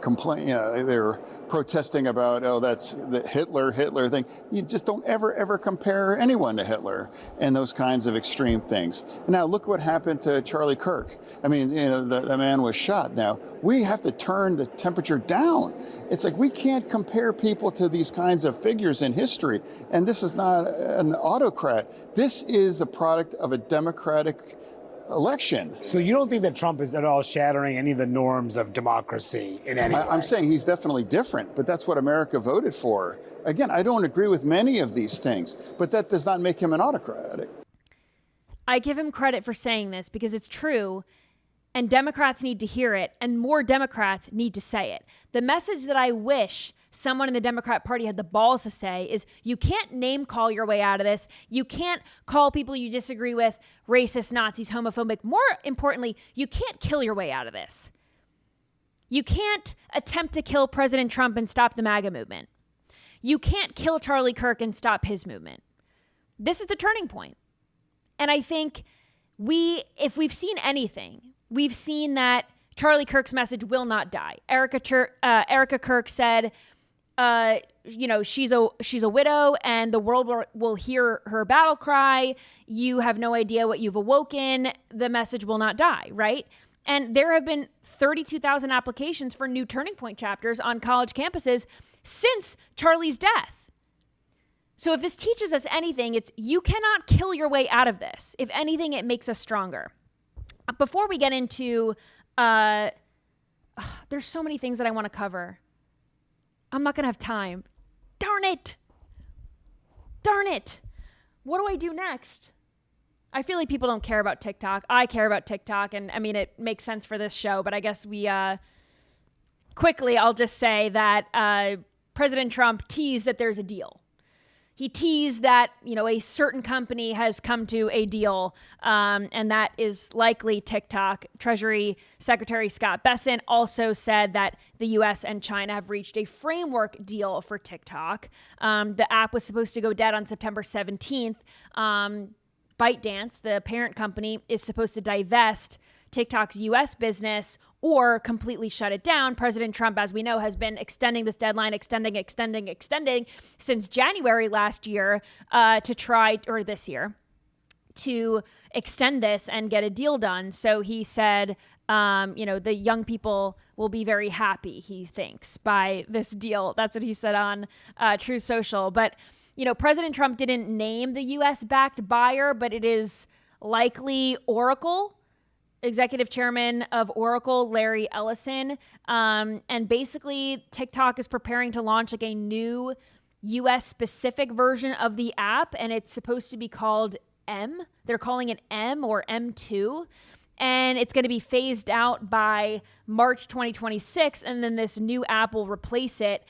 complaining. They were protesting about, that's the Hitler thing. You just don't ever compare anyone to Hitler and those kinds of extreme things. Now, look what happened to Charlie Kirk. I mean, the man was shot. Now, we have to turn the temperature down. It's like we can't compare people to these kinds of figures in history. And this is not an autocrat. This is a product of a democratic election. So you don't think that Trump is at all shattering any of the norms of democracy in any way? I'm saying he's definitely different, but that's what America voted for. Again, I don't agree with many of these things, but that does not make him an autocratic. I give him credit for saying this because it's true, and Democrats need to hear it, and more Democrats need to say it. The message that I wish someone in the Democrat Party had the balls to say is, you can't name call your way out of this. You can't call people you disagree with racist, Nazis, homophobic. More importantly, you can't kill your way out of this. You can't attempt to kill President Trump and stop the MAGA movement. You can't kill Charlie Kirk and stop his movement. This is the turning point. And I think if we've seen anything, we've seen that Charlie Kirk's message will not die. Erica Kirk said, she's a widow and the world will hear her battle cry. You have no idea what you've awoken. The message will not die, right? And there have been 32,000 applications for new Turning Point chapters on college campuses since Charlie's death. So if this teaches us anything, it's you cannot kill your way out of this. If anything, it makes us stronger. Before we get into, there's so many things that I want to cover. I'm not going to have time. Darn it. What do I do next? I feel like people don't care about TikTok. I care about TikTok, and I mean, it makes sense for this show, but I guess quickly, I'll just say that President Trump teased that there's a deal. He teased that, a certain company has come to a deal, and that is likely TikTok. Treasury Secretary Scott Bessent also said that the U.S. and China have reached a framework deal for TikTok. The app was supposed to go dead on September 17th. ByteDance, the parent company, is supposed to divest TikTok's U.S. business or completely shut it down. President Trump, as we know, has been extending this deadline, extending since January last year this year, to extend this and get a deal done. So he said, the young people will be very happy, he thinks, by this deal. That's what he said on True Social. But, President Trump didn't name the U.S.-backed buyer, but it is likely Oracle. Executive chairman of Oracle, Larry Ellison. And basically, TikTok is preparing to launch a new U.S.-specific version of the app, and it's supposed to be called M. They're calling it M or M2. And it's going to be phased out by March 2026, and then this new app will replace it.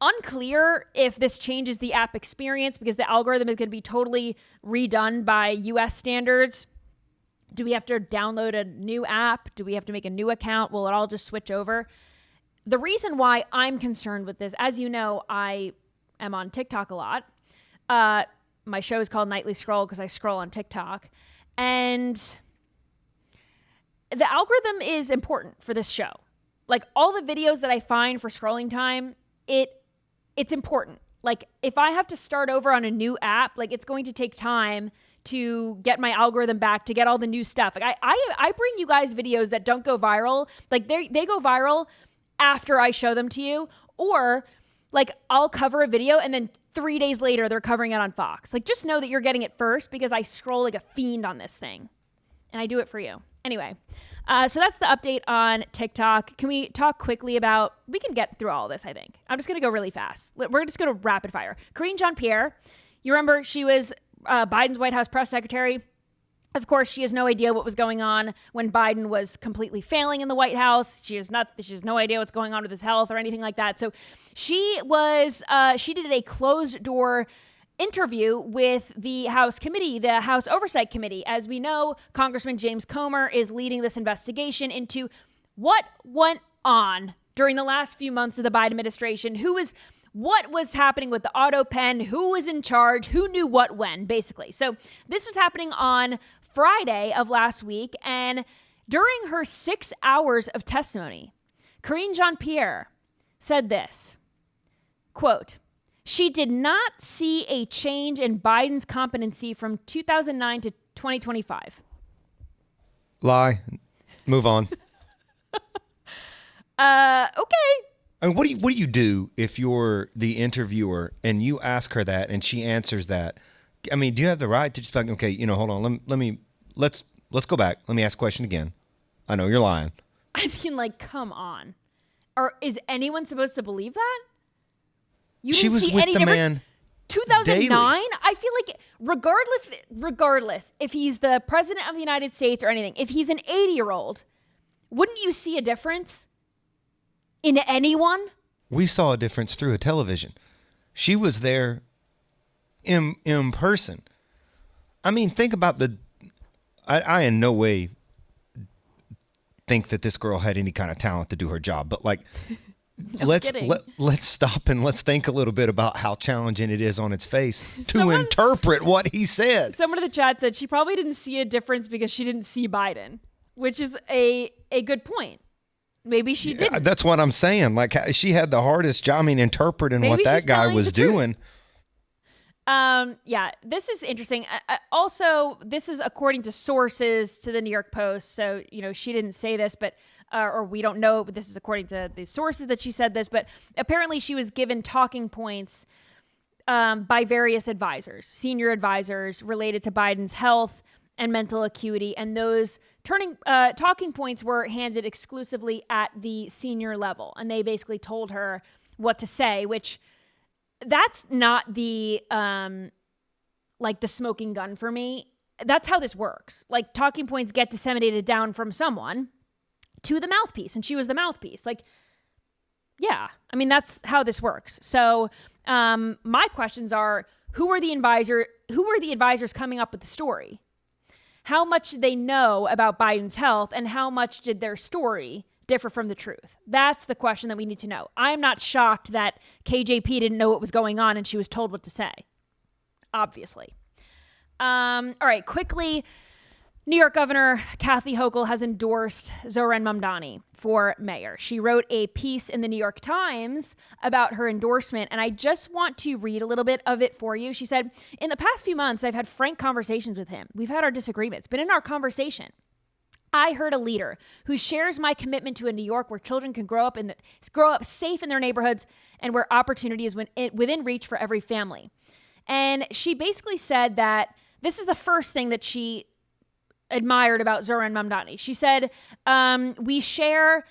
Unclear if this changes the app experience because the algorithm is going to be totally redone by U.S. standards. Do we have to download a new app? Do we have to make a new account? Will it all just switch over? the reason why I'm concerned with this, as you know, I am on TikTok a lot. My show is called Nightly Scroll because I scroll on TikTok. And the algorithm is important for this show. Like all the videos that I find for scrolling time, it's important. Like if I have to start over on a new app, like it's going to take time to get my algorithm back, to get all the new stuff. Like I bring you guys videos that don't go viral. Like they go viral after I show them to you, or like I'll cover a video and then 3 days later they're covering it on Fox. Like just know that you're getting it first because I scroll like a fiend on this thing and I do it for you. Anyway, so that's the update on TikTok. Can we talk quickly about, we can get through all of this, I think. I'm just going to go really fast. We're just going to rapid fire. Karine Jean-Pierre, you remember she was Biden's White House press secretary. Of course, she has no idea what was going on when Biden was completely failing in the White House. She has no idea what's going on with his health or anything like that. So she did a closed door interview with the House committee, the House Oversight Committee. As we know, Congressman James Comer is leading this investigation into what went on during the last few months of the Biden administration. What was happening with the auto pen? Who was in charge? Who knew what when, basically. So this was happening on Friday of last week. And during her 6 hours of testimony, Karine Jean-Pierre said this, quote, "She did not see a change in Biden's competency from 2009 to 2025. Lie. Move on. Okay. I mean, what do you do if you're the interviewer and you ask her that and she answers that? I mean, do you have the right to just be like, okay, hold on, let's go back. Let me ask the question again. I know you're lying. I mean, like, come on. Or is anyone supposed to believe that? You She didn't was see with any the difference? man 2009? daily. I feel like regardless if he's the president of the United States or anything, if he's an 80-year-old, wouldn't you see a difference in anyone? We saw a difference through a television. She was there in person. I mean, think about I in no way think that this girl had any kind of talent to do her job, but like, let's stop and let's think a little bit about how challenging it is on its face to interpret what he said. Someone in the chat said she probably didn't see a difference because she didn't see Biden, which is a good point. Maybe she didn't. That's what I'm saying. Like, she had the hardest job. I mean, interpreting what that guy was doing. Yeah, this is interesting. Also, this is according to sources to the New York Post. So, she didn't say this, but or we don't know, but this is according to the sources that she said this. But apparently she was given talking points by various advisors, senior advisors related to Biden's health and mental acuity. And those talking points were handed exclusively at the senior level. And they basically told her what to say, which that's not the, like the smoking gun for me. That's how this works. Like, talking points get disseminated down from someone to the mouthpiece, and she was the mouthpiece. Like, yeah, I mean, that's how this works. So, my questions are, who were the advisors coming up with the story? How much did they know about Biden's health, and how much did their story differ from the truth? That's the question that we need to know. I'm not shocked that KJP didn't know what was going on and she was told what to say. Obviously. All right, quickly, New York Governor Kathy Hochul has endorsed Zohran Mamdani for mayor. She wrote a piece in the New York Times about her endorsement, and I just want to read a little bit of it for you. She said, "In the past few months, I've had frank conversations with him. We've had our disagreements, but in our conversation, I heard a leader who shares my commitment to a New York where children can grow up safe in their neighborhoods and where opportunity is within reach for every family." And she basically said that this is the first thing that she admired about Zohran Mamdani. She said, "We share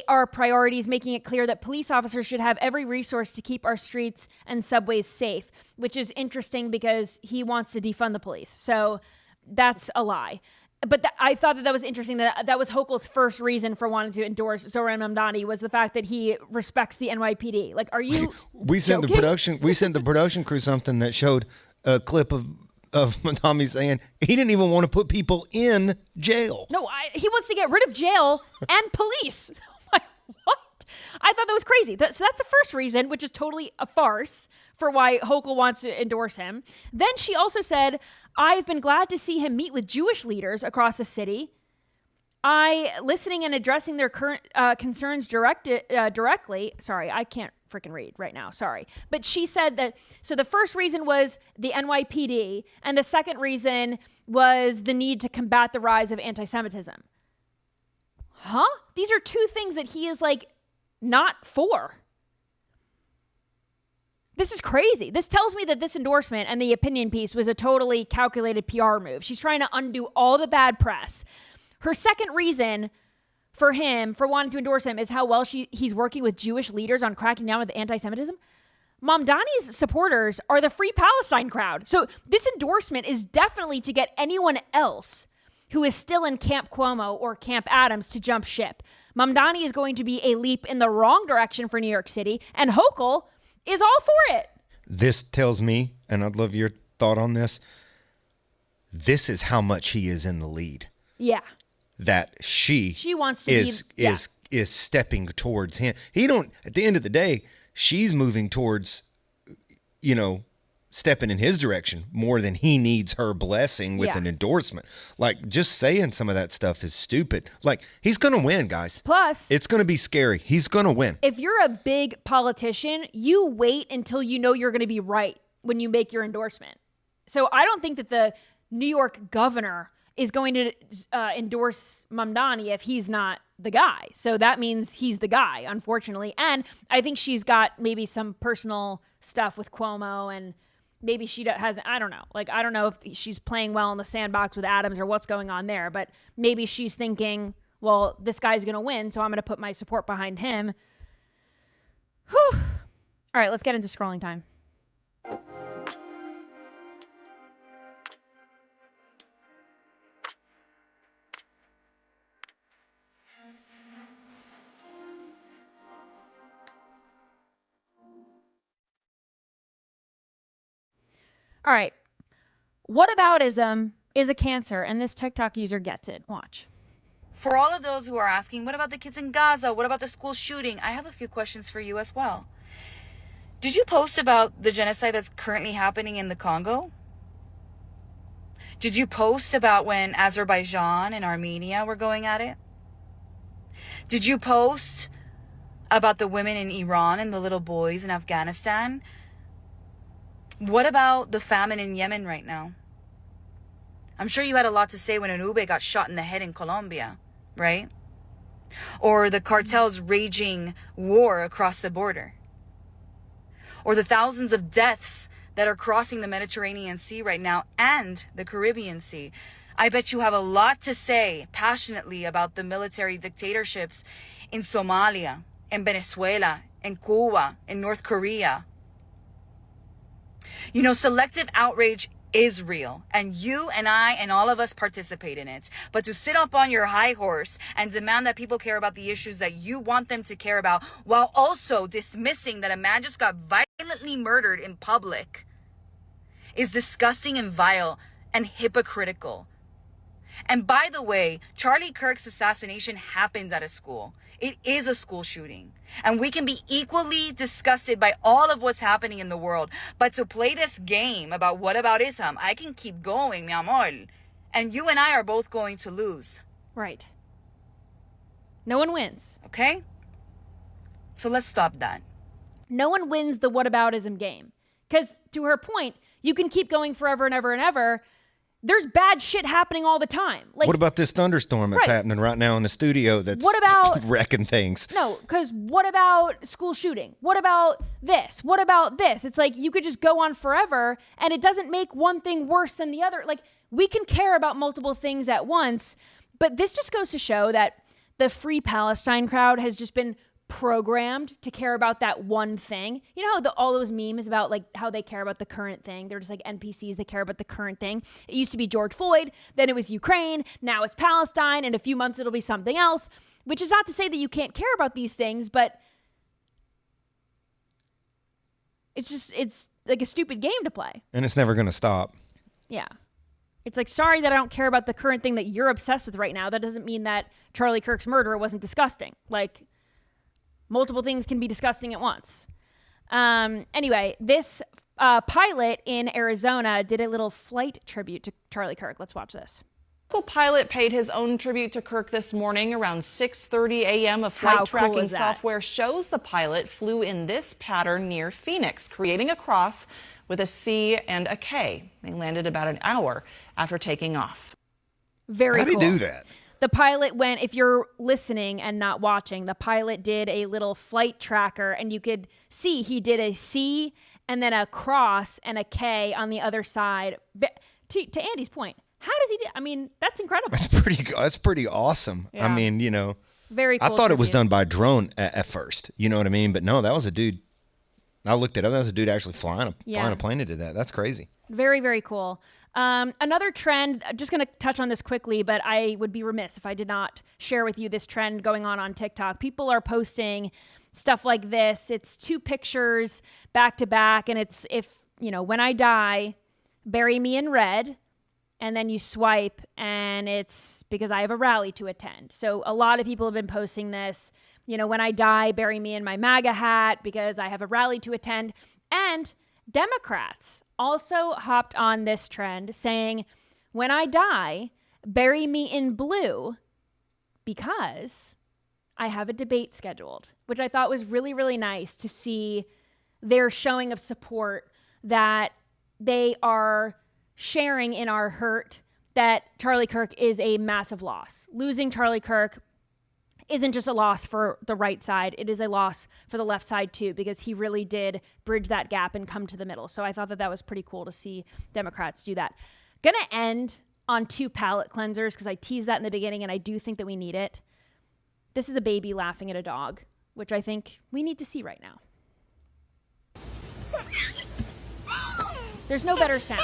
our priorities, making it clear that police officers should have every resource to keep our streets and subways safe," which is interesting because he wants to defund the police. So that's a lie. But I thought that was interesting. That was Hochul's first reason for wanting to endorse Zohran Mamdani, was the fact that he respects the NYPD. Like, are you? We sent the production crew something that showed a clip of Mamdani saying he didn't even want to put people in jail. No, he wants to get rid of jail and police. Like, what? I thought that was crazy. So that's the first reason, which is totally a farce for why Hochul wants to endorse him. Then she also said, I've been glad to see him meet with Jewish leaders across the city. Listening and addressing their current concerns directly. Sorry, I can't freaking read right now. Sorry. But she said that, so the first reason was the NYPD, and the second reason was the need to combat the rise of anti-Semitism. Huh? These are two things that he is like not for. This is crazy. This tells me that this endorsement and the opinion piece was a totally calculated PR move. She's trying to undo all the bad press. Her second reason for him, for wanting to endorse him, is how well he's working with Jewish leaders on cracking down with anti-Semitism. Mamdani's supporters are the Free Palestine crowd. So this endorsement is definitely to get anyone else who is still in Camp Cuomo or Camp Adams to jump ship. Mamdani is going to be a leap in the wrong direction for New York City, and Hochul is all for it. This tells me, and I'd love your thought on this, this is how much he is in the lead. Yeah. That she wants to is stepping towards him. He don't, at the end of the day, she's moving towards, stepping in his direction more than he needs her blessing with an endorsement. Like, just saying some of that stuff is stupid. Like, he's going to win, guys. Plus, it's going to be scary. He's going to win. If you're a big politician, you wait until you know you're going to be right when you make your endorsement. So I don't think that the New York governor is going to endorse Mamdani if he's not the guy. So that means he's the guy, unfortunately. And I think she's got maybe some personal stuff with Cuomo, and maybe she hasn't, I don't know. Like, I don't know if she's playing well in the sandbox with Adams or what's going on there, but maybe she's thinking, well, this guy's going to win, so I'm going to put my support behind him. Whew. All right, let's get into scrolling time. All right. Whataboutism is a cancer, and this TikTok user gets it. Watch. For all of those who are asking, what about the kids in Gaza? What about the school shooting? I have a few questions for you as well. Did you post about the genocide that's currently happening in the Congo? Did you post about when Azerbaijan and Armenia were going at it? Did you post about the women in Iran and the little boys in Afghanistan? What about the famine in Yemen right now? I'm sure you had a lot to say when an Ube got shot in the head in Colombia, right? Or the cartels raging war across the border. Or the thousands of deaths that are crossing the Mediterranean Sea right now and the Caribbean Sea. I bet you have a lot to say passionately about the military dictatorships in Somalia, in Venezuela, in Cuba, in North Korea. You know, selective outrage is real, and you and I and all of us participate in it. But to sit up on your high horse and demand that people care about the issues that you want them to care about, while also dismissing that a man just got violently murdered in public, is disgusting and vile and hypocritical. And by the way, Charlie Kirk's assassination happened at a school. It is a school shooting. And we can be equally disgusted by all of what's happening in the world. But to play this game about whataboutism, I can keep going, mi amor. And you and I are both going to lose. Right. No one wins. Okay? So let's stop that. No one wins the whataboutism game. Because to her point, you can keep going forever and ever and ever. There's bad shit happening all the time. Like, what about this thunderstorm that's happening right now in the studio that's what about, wrecking things? No, because what about school shooting? What about this? What about this? It's like you could just go on forever, and it doesn't make one thing worse than the other. Like, we can care about multiple things at once, but this just goes to show that the Free Palestine crowd has just been programmed to care about that one thing. You know how all those memes about like how they care about the current thing? They're just like NPCs that care about the current thing. It used to be George Floyd, then it was Ukraine, now it's Palestine, in a few months it'll be something else, which is not to say that you can't care about these things, but it's like a stupid game to play. And it's never going to stop. Yeah. It's like, sorry that I don't care about the current thing that you're obsessed with right now. That doesn't mean that Charlie Kirk's murder wasn't disgusting. Like, multiple things can be disgusting at once. Anyway, this pilot in Arizona did a little flight tribute to Charlie Kirk. Let's watch this. Local pilot paid his own tribute to Kirk this morning around 6:30 a.m. A flight tracking software shows the pilot flew in this pattern near Phoenix, creating a cross with a C and a K. They landed about an hour after taking off. Very cool. How do you do that? The pilot went, if you're listening and not watching, the pilot did a little flight tracker, and you could see he did a C and then a cross and a K on the other side. To Andy's point, how does he do? I mean, that's incredible. That's pretty awesome. Yeah. I mean, very cool. I thought it was done by drone at first. You know what I mean? But no, that was a dude. I looked it up. That was a dude actually flying a plane into that. That's crazy. Very, very cool. Another trend, just going to touch on this quickly, but I would be remiss if I did not share with you this trend going on TikTok. People are posting stuff like this. It's 2 pictures back to back, and it's, when I die, bury me in red. And then you swipe, and it's because I have a rally to attend. So a lot of people have been posting this. When I die, bury me in my MAGA hat because I have a rally to attend. And Democrats also hopped on this trend saying, when I die, bury me in blue because I have a debate scheduled, which I thought was really, really nice to see their showing of support, that they are sharing in our hurt, that Charlie Kirk is a massive loss. Losing Charlie Kirk isn't just a loss for the right side. It is a loss for the left side too, because he really did bridge that gap and come to the middle. So I thought that was pretty cool to see Democrats do that. Gonna end on 2 palate cleansers because I teased that in the beginning, and I do think that we need it. This is a baby laughing at a dog, which I think we need to see right now. There's no better sound.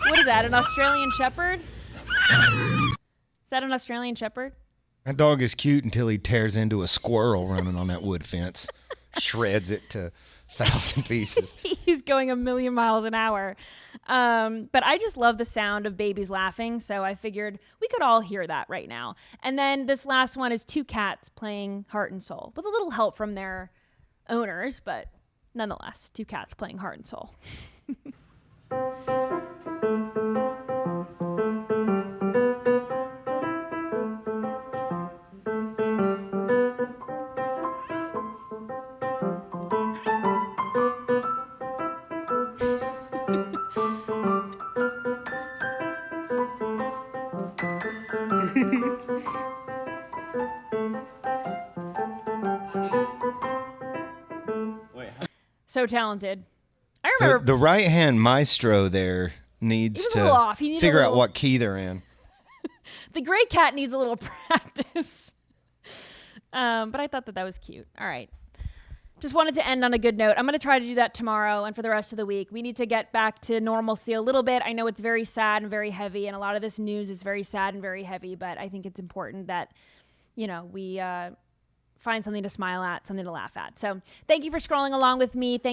What is that, an Australian Shepherd? Is that an Australian Shepherd? That dog is cute until he tears into a squirrel running on that wood fence, shreds it to 1,000 pieces. He's going a million miles an hour. But I just love the sound of babies laughing, so I figured we could all hear that right now. And then this last one is 2 cats playing Heart and Soul, with a little help from their owners, but nonetheless, 2 cats playing Heart and Soul. So talented. I remember the right hand maestro there needs to figure out what key they're in. The gray cat needs a little practice. But I thought that was cute. All right. Just wanted to end on a good note. I'm going to try to do that tomorrow and for the rest of the week. We need to get back to normalcy a little bit. I know it's very sad and very heavy, and a lot of this news is very sad and very heavy, but I think it's important that, we find something to smile at, something to laugh at. So thank you for scrolling along with me.